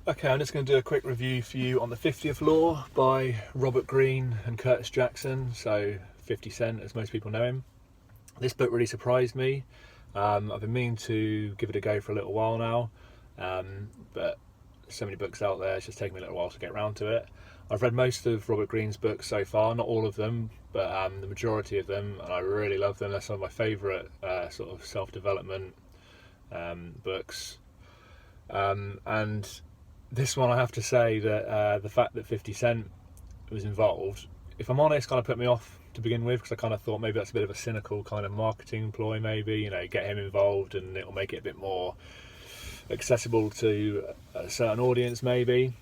Okay, I'm just going to do a quick review for you on The 50th Law by Robert Greene and Curtis Jackson, so 50 Cent as most people know him. This book really surprised me. I've been meaning to give it a go for a little while now, but so many books out there, it's just taken me a little while to get around to it. I've read most of Robert Greene's books so far, not all of them, but the majority of them, and I really love them. They're some of my favourite sort of self-development books. And this one, I have to say that the fact that 50 Cent was involved, if I'm honest, kind of put me off to begin with, because I kind of thought maybe that's a bit of a cynical kind of marketing ploy, maybe, get him involved and it'll make it a bit more accessible to a certain audience, maybe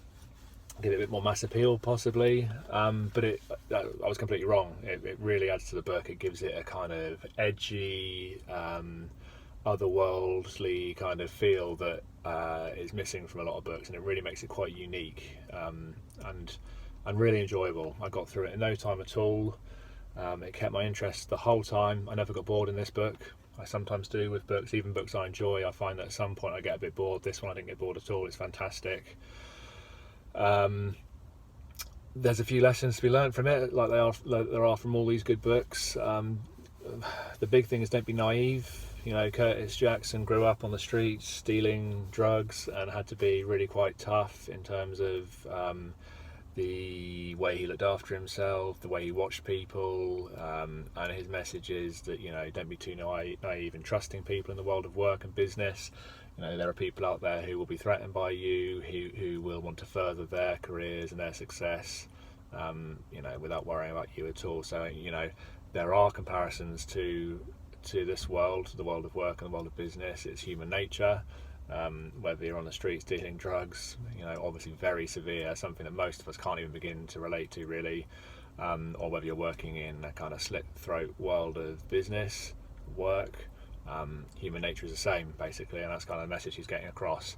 give it a bit more mass appeal possibly, but I was completely wrong. It really adds to the book. It gives it a kind of edgy, otherworldly kind of feel that is missing from a lot of books, and it really makes it quite unique, and really enjoyable. I got through it in no time at all. It kept my interest the whole time. I never got bored in this book. I sometimes do with books, even books I enjoy. I find that at some point I get a bit bored. This one I didn't get bored at all. It's fantastic. There's a few lessons to be learned from it, like there are from all these good books. The big thing is don't be naive. Curtis Jackson grew up on the streets stealing drugs and had to be really quite tough in terms of the way he looked after himself, the way he watched people, and his message is that don't be too naive in trusting people in the world of work and business. There are people out there who will be threatened by you, who will want to further their careers and their success, without worrying about you at all. So there are comparisons to this world, the world of work and the world of business. It's human nature. Whether you're on the streets dealing drugs, obviously very severe, something that most of us can't even begin to relate to really, or whether you're working in a kind of slit throat world of business, work, human nature is the same basically, and that's kind of the message he's getting across.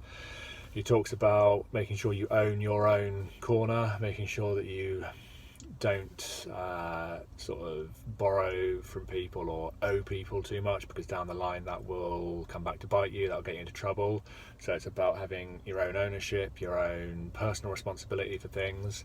He talks about making sure you own your own corner, making sure that you don't sort of borrow from people or owe people too much, because down the line that will come back to bite you. That'll get you into trouble. So it's about having your own ownership, your own personal responsibility for things.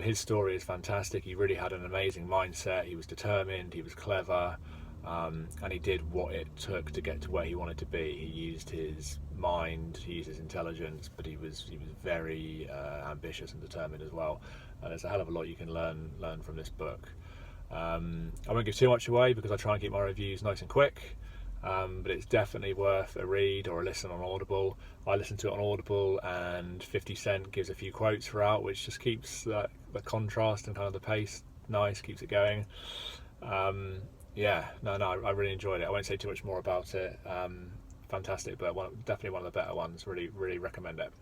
His story is fantastic. He really had an amazing mindset. He was determined, he was clever, and he did what it took to get to where he wanted to be. He used his mind, he used his intelligence, but he was very ambitious and determined as well. And there's a hell of a lot you can learn from this book. I won't give too much away because I try and keep my reviews nice and quick, but it's definitely worth a read or a listen on Audible. I listened to it on Audible, and 50 Cent gives a few quotes throughout, which just keeps the contrast and kind of the pace nice, keeps it going. I really enjoyed it. I won't say too much more about it. Fantastic, but definitely one of the better ones. Really, really recommend it.